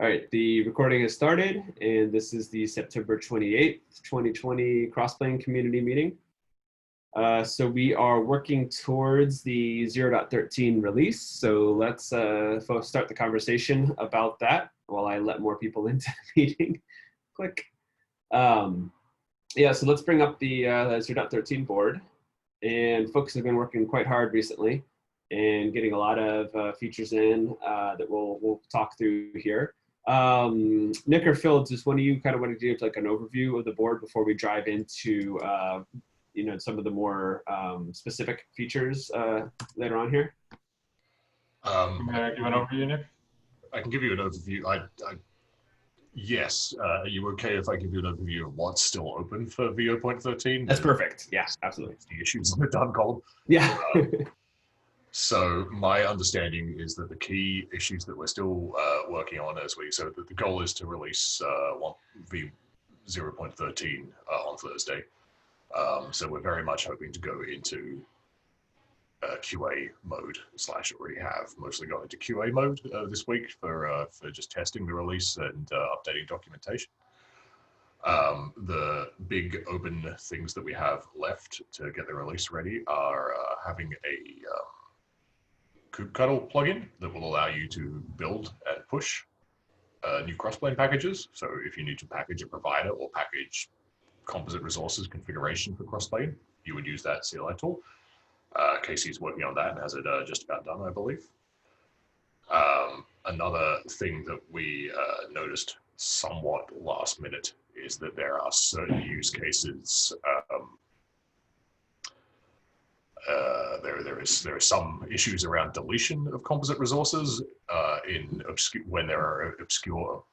All right, the recording has started, and this is the September 28th, 2020 Crossplane community meeting. So we are working towards the 0.13 release. So let's start the conversation about that while I let more people into the meeting. Click. Yeah, so let's bring up the 0.13 board. And folks have been working quite hard recently and getting a lot of features in that we'll talk through here. Nick or Phil, just when do you kind of want to give like an overview of the board before we dive into some of the more specific features later on here? Can I give an overview, Nick? I can give you an overview. Yes. Are you okay if I give you an overview of what's still open for V0.13? That's perfect. Yeah, absolutely. The issues on the done column. Yeah. So my understanding is that the key issues that we're still working on so the goal is to release V0.13 on Thursday. So we're very much hoping to go into QA mode / already have mostly gone into QA mode this week for just testing the release and updating documentation. The big open things that we have left to get the release ready are having a kubectl plugin that will allow you to build and push new Crossplane packages. So if you need to package a provider or package composite resources configuration for Crossplane, you would use that CLI tool. Casey's working on that and has it just about done, I believe. Another thing that we noticed somewhat last minute is that there are certain use cases. There are some issues around deletion of composite resources when there are obscure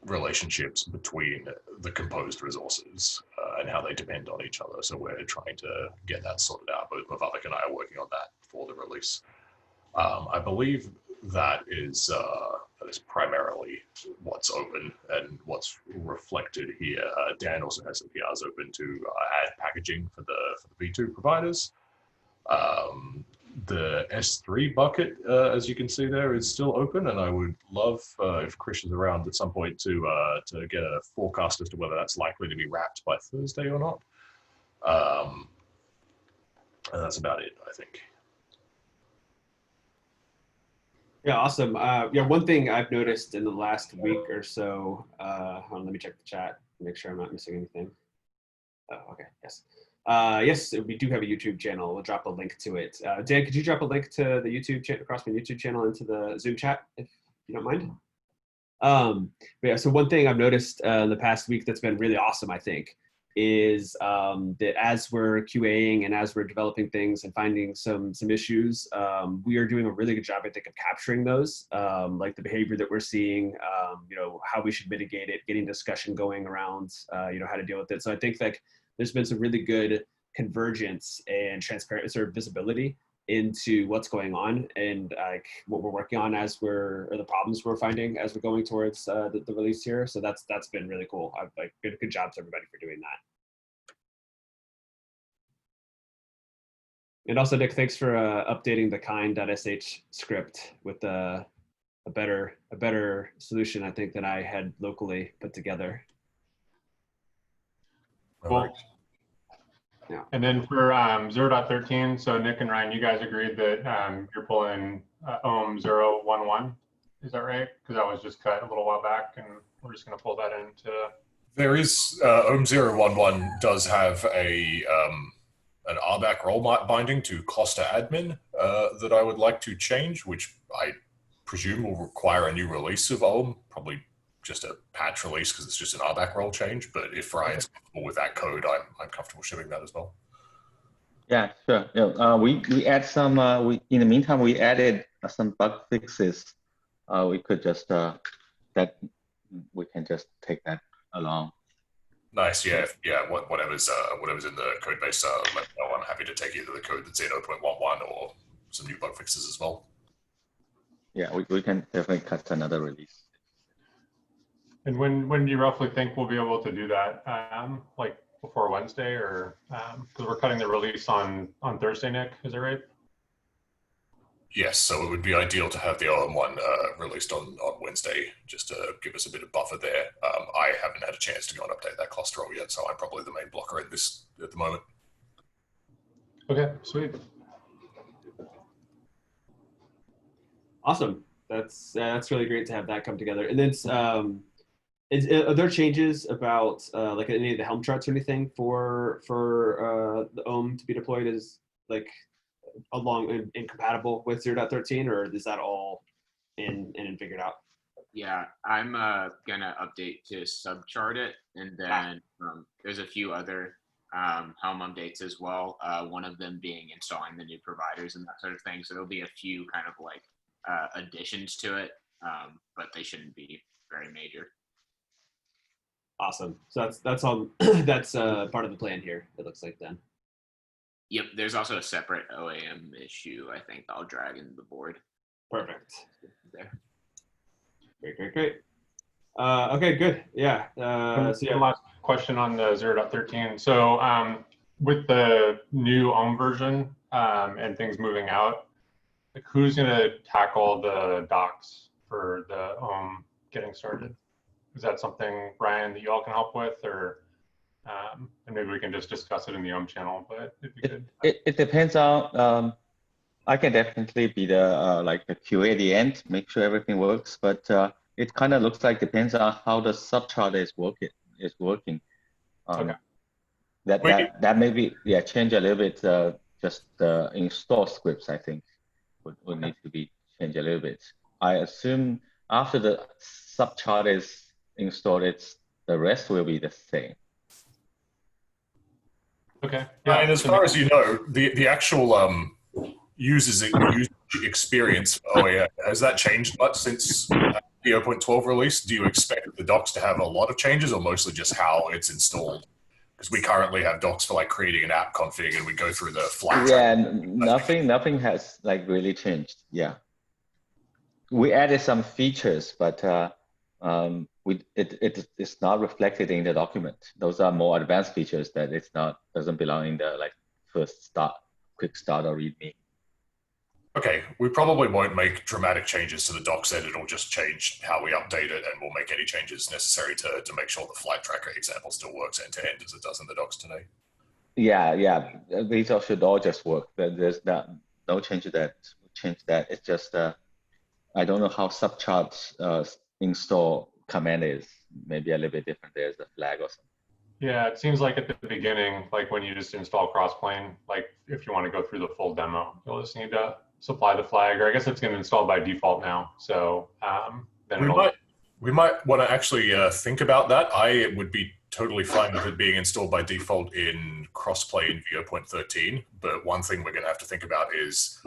relationships between the composed resources and how they depend on each other. So we're trying to get that sorted out. Both Mavavik and I are working on that for the release. I believe that is primarily what's open and what's reflected here. Dan also has some PRs open to add packaging for the V2 providers. The S3 bucket, as you can see there, is still open, and I would love if Chris is around at some point to get a forecast as to whether that's likely to be wrapped by Thursday or not. And that's about it, I think. Yeah, awesome. Yeah, one thing I've noticed in the last week or so, hold on, let me check the chat, make sure I'm not missing anything. Oh, okay, yes. Yes, we do have a YouTube channel. We'll drop a link to it. Dan, could you drop a link to the Crossplane YouTube channel into the Zoom chat, if you don't mind? But yeah, so one thing I've noticed in the past week that's been really awesome, I think, is that as we're QAing and as we're developing things and finding some issues, we are doing a really good job, I think, of capturing those, like the behavior that we're seeing, how we should mitigate it, getting discussion going around, how to deal with it. So I think like there's been some really good convergence and transparent sort of visibility into what's going on and like what we're working on or the problems we're finding as we're going towards the release here. So that's been really cool. I've like good job to everybody for doing that. And also, Nick, thanks for updating the kind.sh script with a better solution, I think, than I had locally put together. Cool. Yeah. And then for 0.13, so Nick and Ryan, you guys agreed that you're pulling OHM 0.11. Is that right? Because that was just cut a little while back, and we're just going to pull that into. There is OHM 0.11 does have an RBAC role binding to cluster admin that I would like to change, which I presume will require a new release of OHM, probably just a patch release because it's just an RBAC role change. But if Ryan's comfortable with that code, I'm comfortable shipping that as well. Yeah, sure. Yeah, we add some. In the meantime, we added some bug fixes. We could just we can just take that along. Nice. Yeah. Whatever's in the code base, let me know. I'm happy to take either the code that's in 0.11 or some new bug fixes as well. Yeah, we can definitely cut another release. And when do you roughly think we'll be able to do that? Like before Wednesday, or because we're cutting the release on Thursday, Nick? Is that right? Yes, so it would be ideal to have the OM one released on Wednesday, just to give us a bit of buffer there. I haven't had a chance to go and update that cluster all yet, so I'm probably the main blocker in this at the moment. Okay, sweet. Awesome. That's really great to have that come together. And then are there changes about like any of the Helm charts or anything for the OM to be deployed as like along and compatible with 0.13, or is that all in and figured out? Yeah, I'm gonna update to subchart it, and then there's a few other Helm updates as well. One of them being installing the new providers and that sort of thing. So there'll be a few kind of like additions to it, but they shouldn't be very major. Awesome. So that's all. That's part of the plan here. It looks like then. Yep, there's also a separate OAM issue, I think, I'll drag into the board. Perfect. There. Great. Okay, good. Yeah. So yeah. Last question on the 0.13. So with the new OM version and things moving out, like who's going to tackle the docs for the OM getting started? Is that something, Ryan, that you all can help with, or and maybe we can just discuss it in the OM channel? But if you could, it depends on. I can definitely be the like the QA at the end, make sure everything works. But it kind of looks like depends on how the subchart is working. Okay. That maybe change a little bit. Just the install scripts, I think, would need to be changed a little bit. I assume after the subchart is installed, the rest will be the same. Okay. Yeah, and as far as you know, the actual user experience for OAM, has that changed much since the 0.12 release? Do you expect the docs to have a lot of changes, or mostly just how it's installed? Because we currently have docs for like creating an app config, and we go through the flight. Yeah, nothing has like really changed. Yeah, we added some features, but it's not reflected in the document. Those are more advanced features that doesn't belong in the like quick start or readme. Okay, we probably won't make dramatic changes to the docs edit. It'll just change how we update it, and we'll make any changes necessary to make sure the flight tracker example still works end to end as it does in the docs today. Yeah, these all should all just work. There's no change to that. It's just I don't know how subchart install command is. Maybe a little bit different. There's a flag or something. Yeah, it seems like at the beginning, like when you just install Crossplane, like if you want to go through the full demo, you'll just need to supply the flag, or I guess it's going to install by default now. So then we might want to actually think about that. I would be totally fine with it being installed by default in Crossplane 0.13, but one thing we're going to have to think about is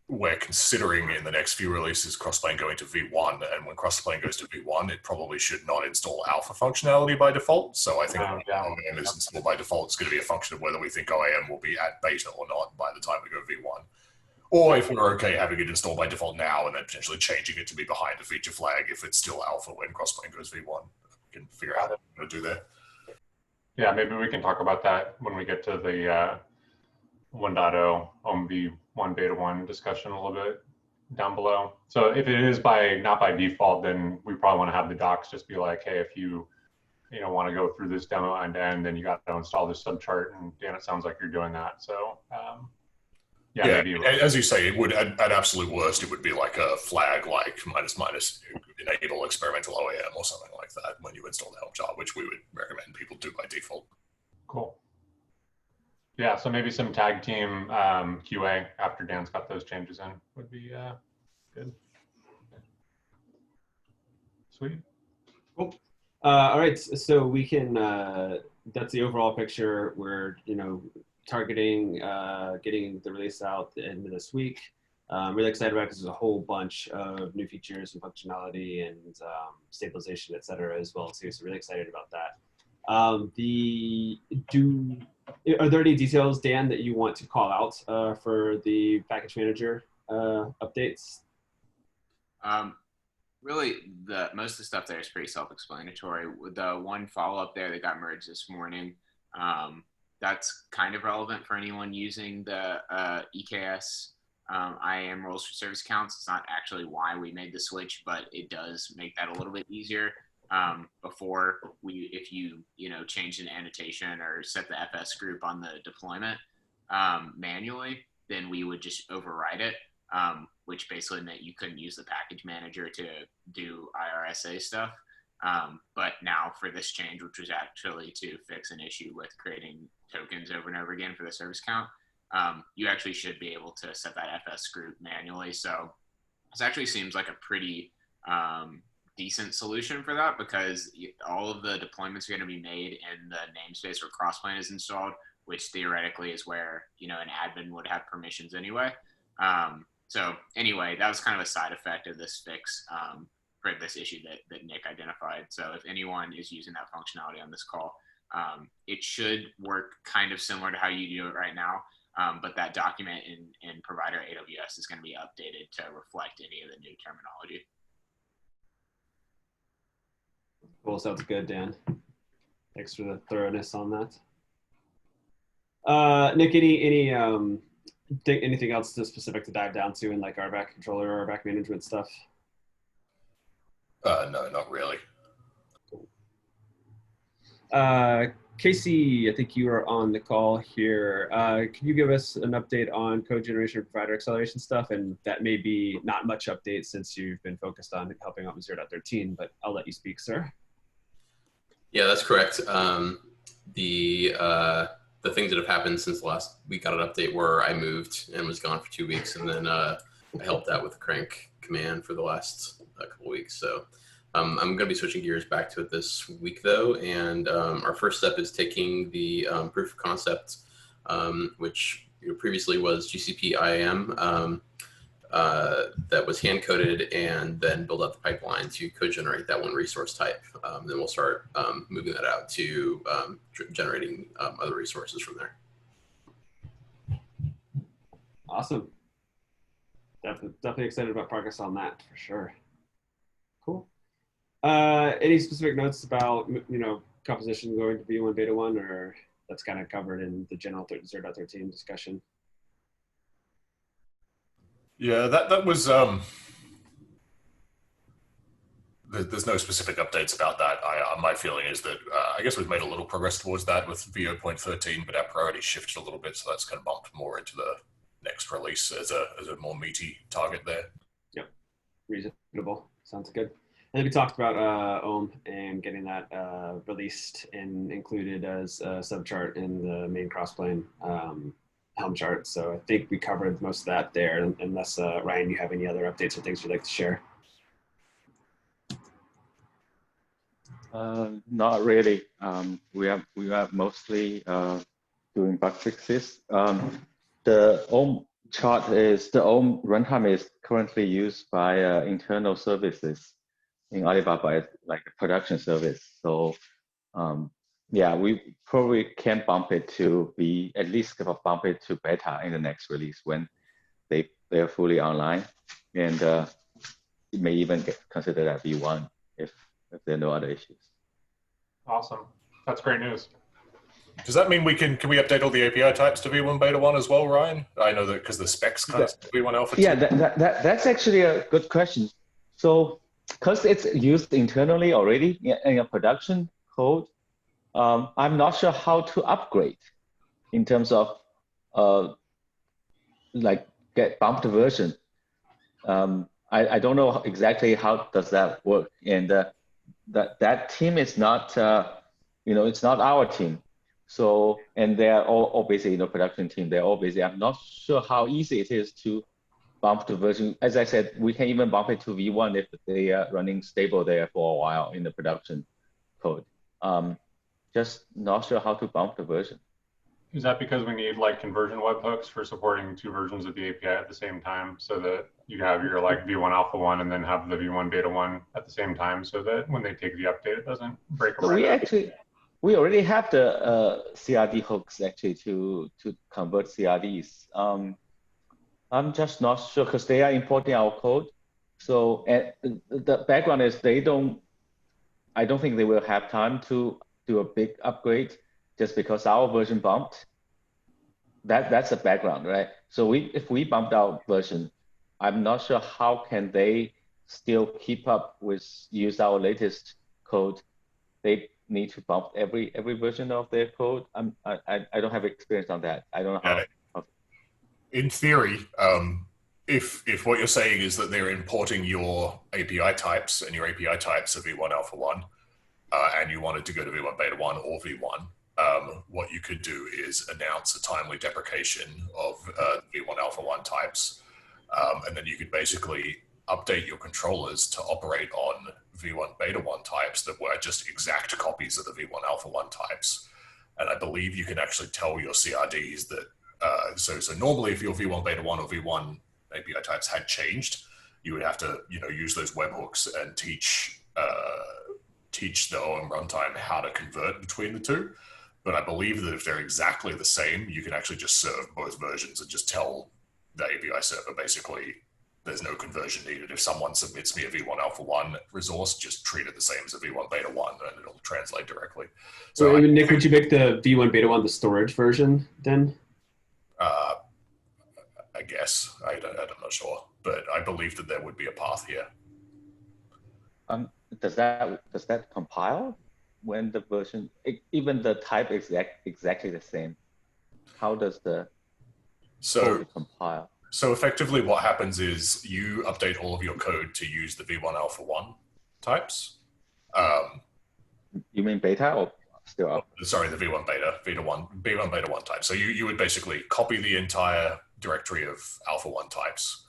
we're considering in the next few releases Crossplane going to V1, and when Crossplane goes to V1, it probably should not install alpha functionality by default. So I think when OAM is installed by default, it's going to be a function of whether we think OAM will be at beta or not by the time we go V1. Or if we're okay having it installed by default now and then potentially changing it to be behind a feature flag if it's still alpha when Crossplane goes V1. We can figure out what we're going to do there. Yeah, maybe we can talk about that when we get to the 1.0 OM V1 beta 1 discussion a little bit down below. So if it is not by default, then we probably want to have the docs just be like, hey, if you want to go through this demo end to end, then you got to install this subchart. And Dan, it sounds like you're doing that. So yeah, maybe as you say, it would at absolute worst, it would be like a flag like minus enable experimental OAM or something like that when you install the helm chart, which we would recommend people do by default. Cool. Yeah, so maybe some tag team QA after Dan's got those changes in would be good. Sweet. Cool. All right, so we can. That's the overall picture. We're targeting getting the release out the end of this week. Really excited about it because there's a whole bunch of new features and functionality and stabilization, et cetera, as well too. So really excited about that. Are there any details, Dan, that you want to call out for the package manager updates? Really, most of the stuff there is pretty self-explanatory. With the one follow-up there that got merged this morning, that's kind of relevant for anyone using the EKS IAM roles for service accounts. It's not actually why we made the switch, but it does make that a little bit easier. Before if you change an annotation or set the FS group on the deployment manually, then we would just override it, which basically meant you couldn't use the package manager to do IRSA stuff. But now for this change, which was actually to fix an issue with creating tokens over and over again for the service count, you actually should be able to set that FS group manually. So this actually seems like a pretty decent solution for that, because all of the deployments are going to be made in the namespace where Crossplane is installed, which theoretically is where an admin would have permissions anyway. So anyway, that was kind of a side effect of this fix for this issue that Nick identified. So if anyone is using that functionality on this call, it should work kind of similar to how you do it right now. But that document in provider AWS is going to be updated to reflect any of the new terminology. Cool, sounds good, Dan. Thanks for the thoroughness on that. Nick, anything else specific to dive down to in like RBAC controller or RBAC management stuff? No, not really. Casey, I think you are on the call here. Can you give us an update on code generation and provider acceleration stuff? And that may be not much update since you've been focused on helping out with 0.13, but I'll let you speak, sir. Yeah, that's correct. The things that have happened since the last we got an update were I moved and was gone for 2 weeks, and then I helped out with the crank command for the last couple weeks. So I'm going to be switching gears back to it this week, though, and our first step is taking the proof of concept, which previously was GCP IAM, that was hand-coded, and then build up the pipeline to co-generate that one resource type. Then we'll start moving that out to generating other resources from there. Awesome. Definitely excited about progress on that for sure. Cool. Any specific notes about composition going to V1 beta 1, or that's kind of covered in the general 0.13 discussion? Yeah, that was, there's no specific updates about that. My feeling is that I guess we've made a little progress towards that with V0.13, but our priority shifted a little bit, so that's kind of bumped more into the next release as a more meaty target there. Yep, reasonable. Sounds good. And we talked about Ohm and getting that released and included as a subchart in the main Crossplane Helm chart. So I think we covered most of that there, unless Ryan, you have any other updates or things you'd like to share? Not really. We are mostly doing bug fixes. The Ohm chart is the Ohm runtime is currently used by internal services in Alibaba, like a production service. So yeah, we probably can bump it to be at least bump it to beta in the next release when they're fully online, and it may even get considered at V1 if there are no other issues. Awesome, that's great news. Does that mean can we update all the API types to V1 beta 1 as well, Ryan? I know that because the specs kind of V1 alpha. Yeah, that's actually a good question. So because it's used internally already in a production code, I'm not sure how to upgrade in terms of like get bumped version. I don't know exactly how does that work, and that team is not it's not our team. So, and they're all busy, production team. They're all busy. I'm not sure how easy it is to bump the version. As I said, we can even bump it to V1 if they are running stable there for a while in the production code. Just not sure how to bump the version. Is that because we need like conversion webhooks for supporting 2 versions of the API at the same time, so that you have your like V1 alpha 1 and then have the V1 beta 1 at the same time, so that when they take the update, it doesn't break a record? We already have the CRD hooks actually to convert CRDs. I'm just not sure because they are importing our code. So the background is I don't think they will have time to do a big upgrade just because our version bumped. that's the background, right? So if we bumped out version, I'm not sure how can they still keep up with use our latest code. They need to bump every version of their code. I don't have experience on that. I don't know how. In theory, if what you're saying is that they're importing your API types and your API types are v1 alpha 1, and you wanted to go to v1 beta 1 or v1, what you could do is announce a timely deprecation of v1 alpha 1 types, and then you could basically update your controllers to operate on v1 beta 1 types that were just exact copies of the v1 alpha 1 types. And I believe you can actually tell your CRDs that so normally if your v1 beta 1 or v1 API types had changed, you would have to use those webhooks and teach the OM runtime how to convert between the two. But I believe that if they're exactly the same, you can actually just serve both versions and just tell the API server basically there's no conversion needed. If someone submits me a v1 alpha 1 resource, just treat it the same as a v1 beta 1 and it'll translate directly. So Nick, would you make the v1 beta 1 the storage version then? I guess. I'm not sure, but I believe that there would be a path here. Does that compile when the version, even the type is exactly the same? How does the code compile? So effectively what happens is you update all of your code to use the v1 alpha 1 types. You mean beta or still up? Sorry, the v1 beta 1 type. So you would basically copy the entire directory of alpha 1 types,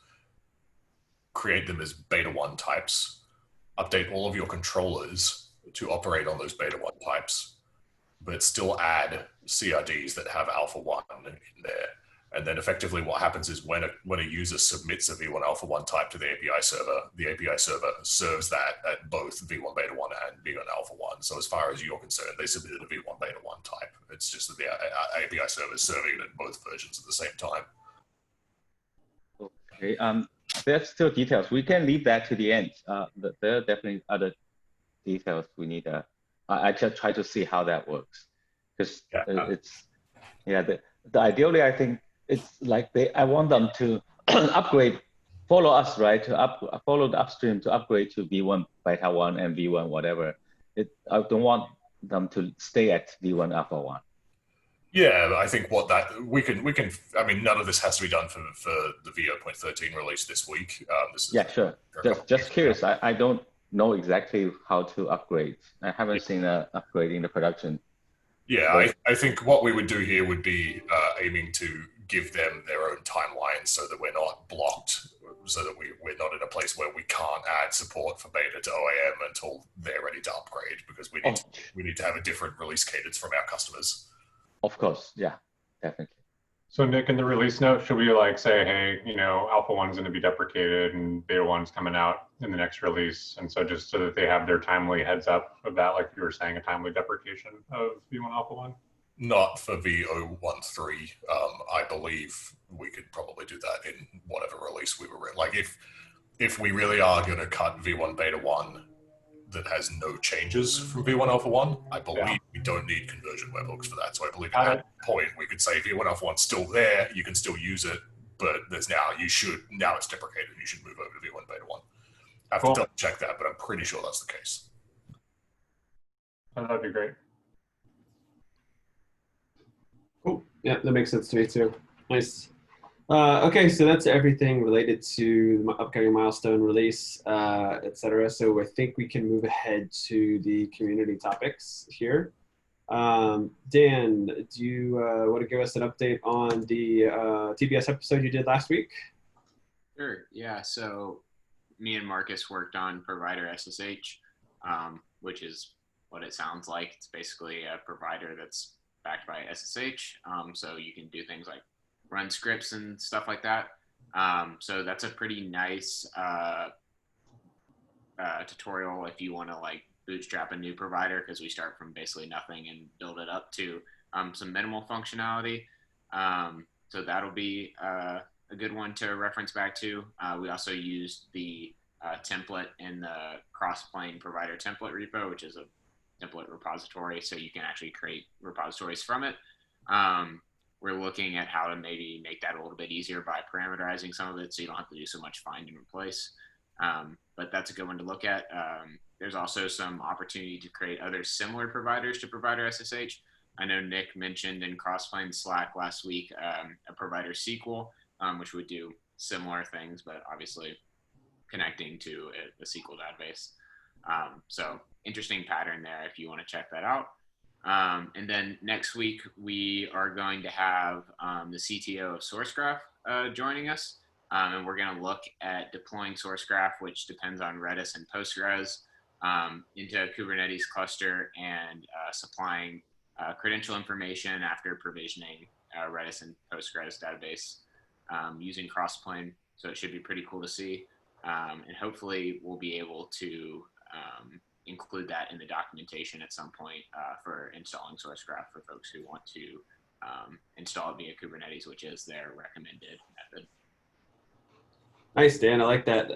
create them as beta 1 types, update all of your controllers to operate on those beta 1 types, but still add CRDs that have alpha 1 in there. And then effectively what happens is when a user submits a v1 alpha 1 type to the API server serves that at both v1 beta 1 and v1 alpha 1. So as far as you're concerned, they submitted a v1 beta 1 type. It's just that the API server is serving it in both versions at the same time. Okay, there's still details. We can leave that to the end. There are definitely other details we need. I just try to see how that works, because ideally I think it's like I want them to upgrade, follow us, right? To follow the upstream to upgrade to v1 beta 1 and v1 whatever. I don't want them to stay at v1 alpha 1. Yeah, I think we can. I mean, none of this has to be done for the v0.13 release this week. Sure. Just curious. I don't know exactly how to upgrade. I haven't seen an upgrade in the production. Yeah, I think what we would do here would be aiming to give them their own timeline so that we're not blocked, so that we're not in a place where we can't add support for beta to OAM until they're ready to upgrade, because we need to have a different release cadence from our customers. Of course, yeah, definitely. So Nick, in the release note, should we say, hey, alpha 1 is going to be deprecated and beta 1 is coming out in the next release, and so just so that they have their timely heads up of that, like you were saying, a timely deprecation of v1 alpha 1? Not for v0.13. I believe we could probably do that in whatever release we were in. Like if we really are going to cut v1 beta 1 that has no changes from v1 alpha 1, I believe we don't need conversion webhooks for that. So I believe at that point we could say v1 alpha 1's still there, you can still use it, but there's now it's deprecated and you should move over to v1 beta 1. I have to double check that, but I'm pretty sure that's the case. Oh, that'd be great. Cool. Yeah, that makes sense to me too. Nice. Okay, so that's everything related to the upcoming milestone release, etc. So I think we can move ahead to the community topics here. Dan, do you want to give us an update on the TBS episode you did last week? Sure. Yeah. So me and Marcus worked on provider SSH, which is what it sounds like. It's basically a provider that's backed by SSH. So you can do things like run scripts and stuff like that. So that's a pretty nice tutorial if you want to bootstrap a new provider, because we start from basically nothing and build it up to some minimal functionality. So that'll be a good one to reference back to. We also used the template in the Crossplane provider template repo, which is a template repository, so you can actually create repositories from it. we're looking at how to maybe make that a little bit easier by parameterizing some of it so you don't have to do so much find and replace. But that's a good one to look at. There's also some opportunity to create other similar providers to provider SSH. I know Nick mentioned in Crossplane Slack last week a provider SQL, which would do similar things, but obviously connecting to a SQL database. So interesting pattern there if you want to check that out. And then next week, we are going to have the CTO of SourceGraph joining us. And we're going to look at deploying SourceGraph, which depends on Redis and Postgres, into a Kubernetes cluster and supplying credential information after provisioning Redis and Postgres database using Crossplane. So it should be pretty cool to see. And hopefully we'll be able to include that in the documentation at some point for installing SourceGraph for folks who want to install it via Kubernetes, which is their recommended method. Nice, Dan. I like that.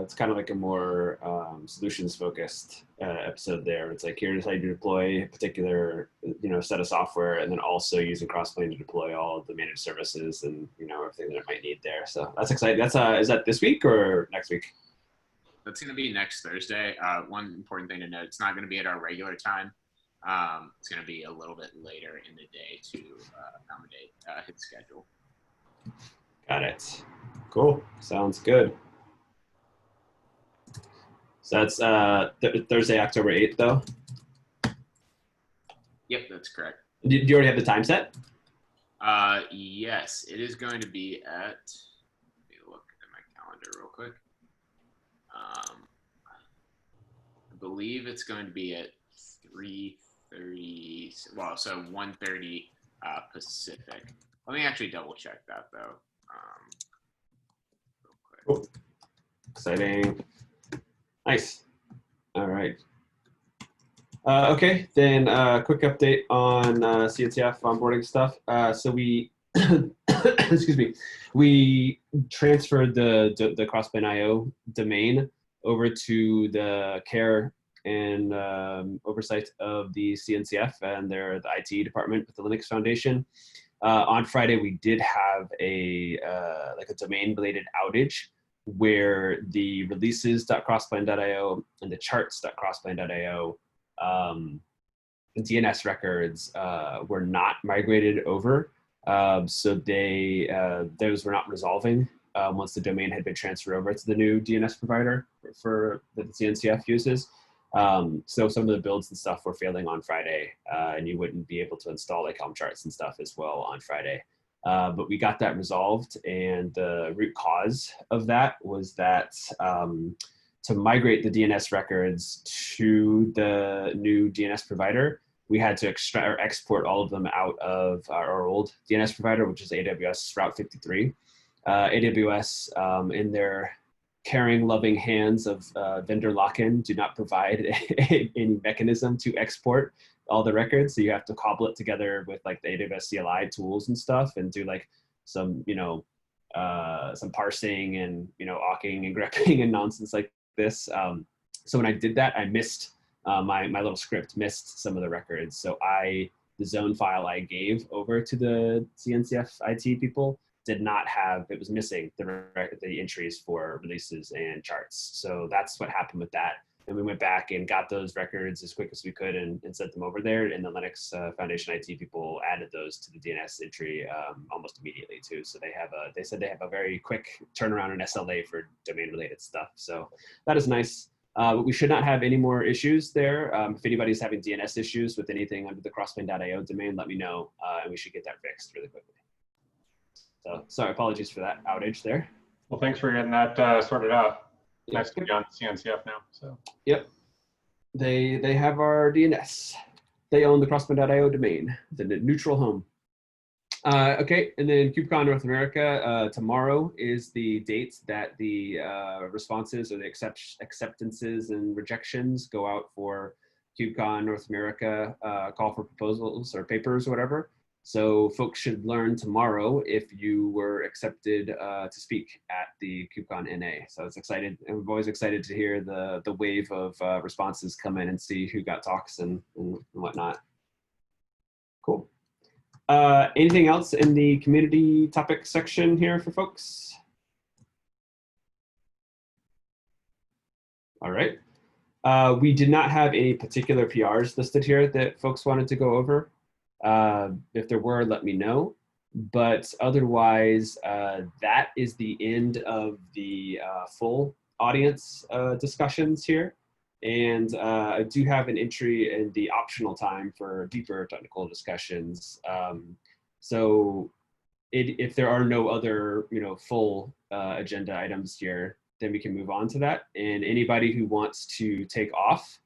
It's kind of like a more solutions-focused episode there. It's like, here's how you deploy a particular, set of software, and then also using Crossplane to deploy all of the managed services and everything that it might need there. So that's exciting. That's is that this week or next week? That's going to be next Thursday. One important thing to note: it's not going to be at our regular time. It's going to be a little bit later in the day to accommodate his schedule. Got it. Cool. Sounds good. So that's Thursday, October 8th, though? Yep, that's correct. Do you already have the time set? Yes, it is going to be at, let me look at my calendar real quick. I believe it's going to be at 3:30, well, so 1:30 Pacific. Let me actually double check that though. Real quick. Cool. Exciting. Nice. All right. Okay, then quick update on Cncf onboarding stuff. So we, excuse me, we transferred the Crossplane IO domain over to the care and oversight of the CNCF and the IT department with the Linux Foundation. On Friday, we did have a domain-related outage where the releases.crossplane.io and the charts.crossplane.io DNS records were not migrated over. So those were not resolving once the domain had been transferred over to the new DNS provider for that the CNCF uses. So some of the builds and stuff were failing on Friday, and you wouldn't be able to install like Helm charts and stuff as well on Friday. But we got that resolved, and the root cause of that was that to migrate the DNS records to the new DNS provider, we had to export all of them out of our old DNS provider, which is AWS Route 53. AWS, in their caring, loving hands of vendor lock-in, do not provide any mechanism to export all the records. So you have to cobble it together with like the AWS CLI tools and stuff, and do like some, some parsing and, awking and grepping and nonsense like this. So when I did that, I missed my little script missed some of the records. So the zone file I gave over to the CNCF IT people did not have, it was missing the entries for releases and charts. So that's what happened with that. And we went back and got those records as quick as we could and sent them over there. And the Linux Foundation IT people added those to the DNS entry almost immediately too. So they said they have a very quick turnaround in SLA for domain related stuff. So that is nice. We should not have any more issues there. If anybody's having DNS issues with anything under the crossplane.io domain, let me know, and we should get that fixed really quickly. So sorry, apologies for that outage there. Well, thanks for getting that sorted out. Yep. Nice to be on CNCF now. So yep, they have our DNS. They own the crossplane.io domain, the neutral home. Okay, and then KubeCon North America, tomorrow is the date that the responses or the acceptances and rejections go out for KubeCon North America call for proposals or papers or whatever. So folks should learn tomorrow if you were accepted to speak at the KubeCon NA. So it's excited, and we're always excited to hear the wave of responses come in and see who got talks and whatnot. Cool. Anything else in the community topic section here for folks? All right. We did not have any particular PRs listed here that folks wanted to go over. If there were, let me know. But otherwise, that is the end of the full audience discussions here. And I do have an entry in the optional time for deeper technical discussions. So if there are no other, full agenda items here, then we can move on to that. And anybody who wants to take off,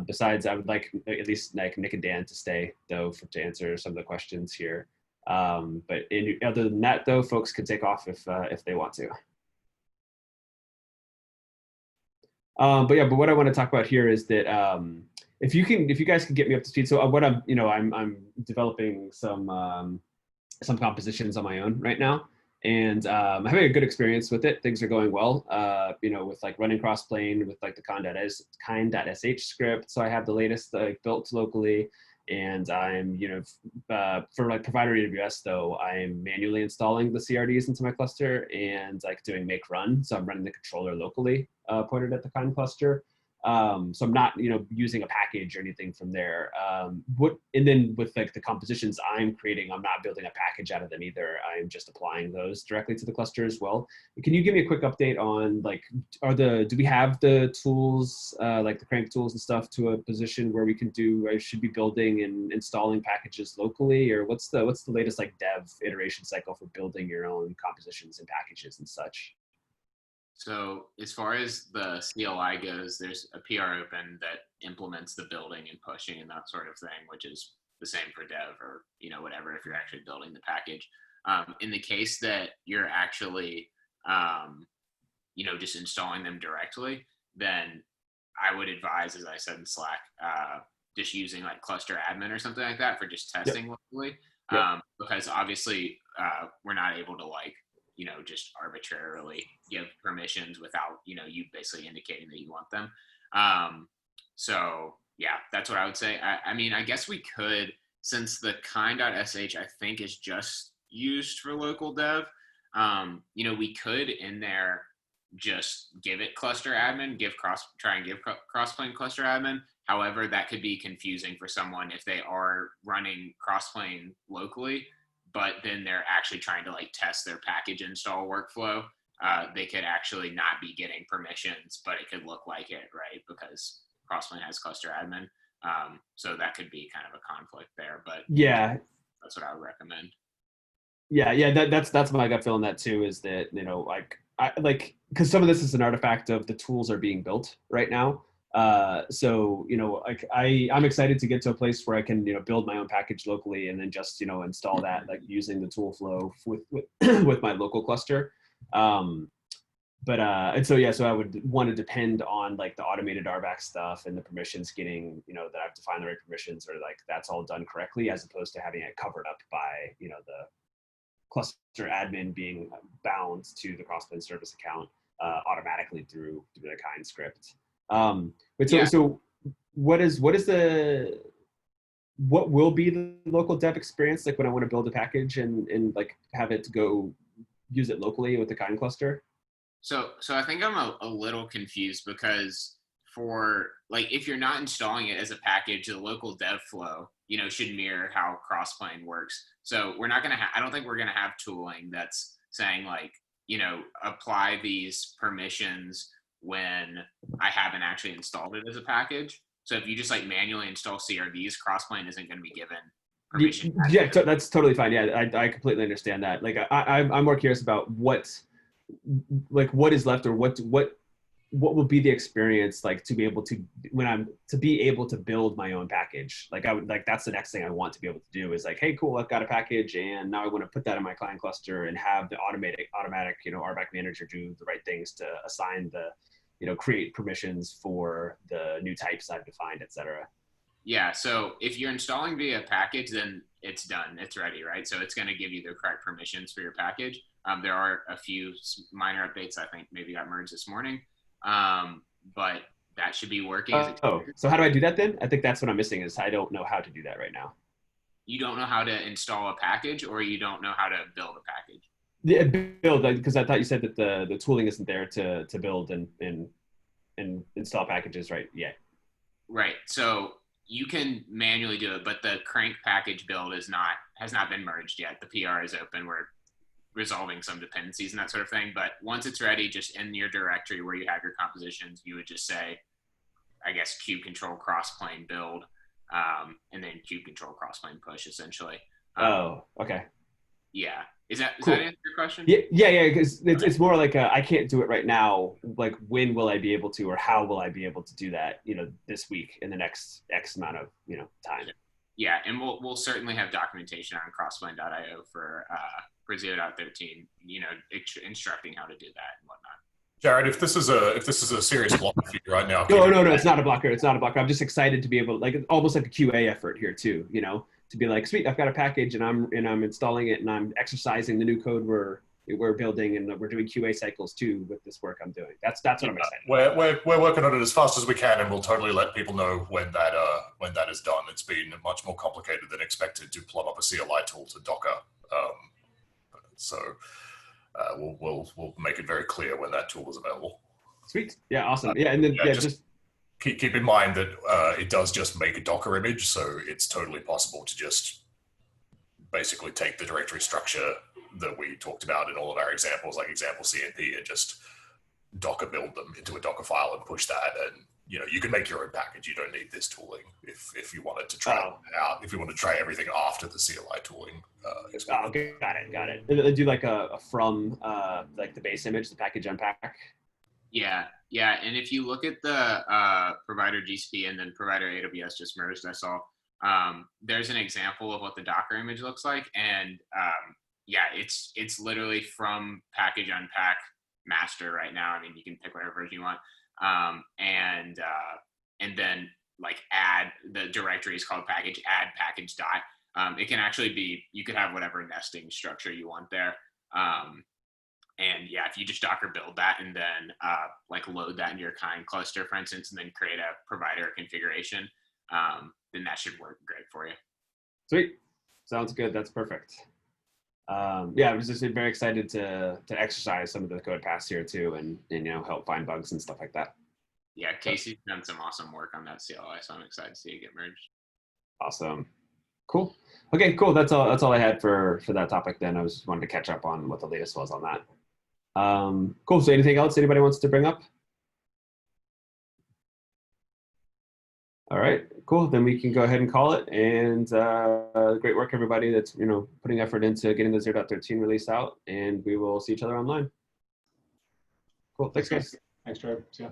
besides, I would like at least like Nick and Dan to stay though to answer some of the questions here. But other than that though, folks can take off if they want to. But what I want to talk about here is that if you guys can get me up to speed. So what I'm developing some compositions on my own right now, and I'm having a good experience with it. Things are going well, with like running Crossplane with like the kind.sh script. So I have the latest built locally, and I'm, for like provider AWS though, I'm manually installing the CRDs into my cluster and like doing make run. So I'm running the controller locally pointed at the kind cluster. So I'm not, using a package or anything from there. And then with like the compositions I'm creating, I'm not building a package out of them either. I'm just applying those directly to the cluster as well. Can you give me a quick update on like, do we have the tools, like the crank tools and stuff to a position where we can I should be building and installing packages locally, or what's the latest like dev iteration cycle for building your own compositions and packages and such? So as far as the CLI goes, there's a PR open that implements the building and pushing and that sort of thing, which is the same for dev or, whatever, if you're actually building the package. In the case that you're actually, just installing them directly, then I would advise, as I said in Slack, just using like cluster admin or something like that for just testing locally. Because obviously we're not able to just arbitrarily give permissions without, you basically indicating that you want them. So yeah, that's what I would say. I mean, I guess we could, since the kind.sh I think is just used for local dev, we could in there just give it cluster admin, try and give Crossplane cluster admin. However, that could be confusing for someone if they are running Crossplane locally, but then they're actually trying to like test their package install workflow. They could actually not be getting permissions, but it could look like it, right? Because Crossplane has cluster admin. So that could be kind of a conflict there, but yeah, that's what I would recommend. Yeah, that's my gut feeling that too, is that, because some of this is an artifact of the tools are being built right now. So, I'm excited to get to a place where I can, build my own package locally and then just, install that, like using the tool flow with with my local cluster. And so I would want to depend on like the automated RBAC stuff and the permissions getting, that I've defined the right permissions, or like that's all done correctly, as opposed to having it covered up by, the cluster admin being bound to the Crossplane service account automatically through the kind script. So what will be the local dev experience like when I want to build a package and like have it go use it locally with the kind cluster? So I think I'm a little confused, because for like, if you're not installing it as a package, the local dev flow, should mirror how Crossplane works. So we're not going to I don't think we're going to have tooling that's saying like, apply these permissions when I haven't actually installed it as a package. So if you just like manually install CRDs, Crossplane isn't going to be given permission. Yeah, that's totally fine. Yeah, I completely understand that. Like I'm more curious about what is left, or what will be the experience like to be able to build my own package. Like I would like, that's the next thing I want to be able to do, is like, hey, cool, I've got a package and now I want to put that in my client cluster and have the automatic, RBAC manager do the right things to assign the, create permissions for the new types I've defined, etc. Yeah, so if you're installing via package, then it's done, it's ready, right? So it's going to give you the correct permissions for your package. There are a few minor updates I think maybe got merged this morning. But that should be working. So how do I do that then? I think that's what I'm missing, is I don't know how to do that right now. you don't know how to install a package, or you don't know how to build a package? Yeah, build, because I thought you said that the tooling isn't there to build and install packages, right? Yeah. Right. So you can manually do it, but the crank package build has not been merged yet. The PR is open. We're resolving some dependencies and that sort of thing. But once it's ready, just in your directory where you have your compositions, you would just say, I guess, kube control crossplane build, and then kube control crossplane push, essentially. Oh, okay. Yeah. Does that Cool. answer your question? Yeah. Because it's more like I can't do it right now. Like, when will I be able to, or how will I be able to do that? This week, in the next X amount of time. Yeah, and we'll certainly have documentation on crossplane.io for 0.13, instructing how to do that and whatnot. Jared, if this is a serious blocker for you right now. No, it's not a blocker. It's not a blocker. I'm just excited to be able, like, almost like a QA effort here too, to be like, sweet, I've got a package and I'm installing it and I'm exercising the new code we're building, and we're doing QA cycles too with this work I'm doing. That's what I'm excited about. We're working on it as fast as we can, and we'll totally let people know when that is done. It's been much more complicated than expected to plumb up a CLI tool to Docker. We'll make it very clear when that tool is available. Sweet. Yeah, awesome. Yeah, and then just keep in mind that it does just make a Docker image, so it's totally possible to just basically take the directory structure that we talked about in all of our examples, like example CNP, and just Docker build them into a Docker file and push that. And you can make your own package. You don't need this tooling if you wanted to try it out. If you want to try everything after the CLI tooling. Got it. And do like a from like the base image, the package unpack. Yeah. And if you look at the provider GCP and then provider AWS just merged, I saw there's an example of what the Docker image looks like, and it's literally from package unpack master right now. I mean, you can pick whatever version you want, and then like add, the directory is called package, add package dot. It can actually be, you could have whatever nesting structure you want there. And yeah, if you just Docker build that and then like load that into your kind cluster, for instance, and then create a provider configuration, then that should work great for you. Sweet. Sounds good. That's perfect. I was just very excited to exercise some of the code paths here too, and help find bugs and stuff like that. Yeah, Casey's done some awesome work on that CLI, so I'm excited to see it get merged. Awesome. Cool. Okay, cool. That's all I had for that topic then. I was wanted to catch up on what the latest was on that. Cool. So anything else anybody wants to bring up? All right, cool. Then we can go ahead and call it. And great work, everybody that's putting effort into getting the 0.13 release out. And we will see each other online. Cool. Thanks, guys. Thanks, Jared. See ya.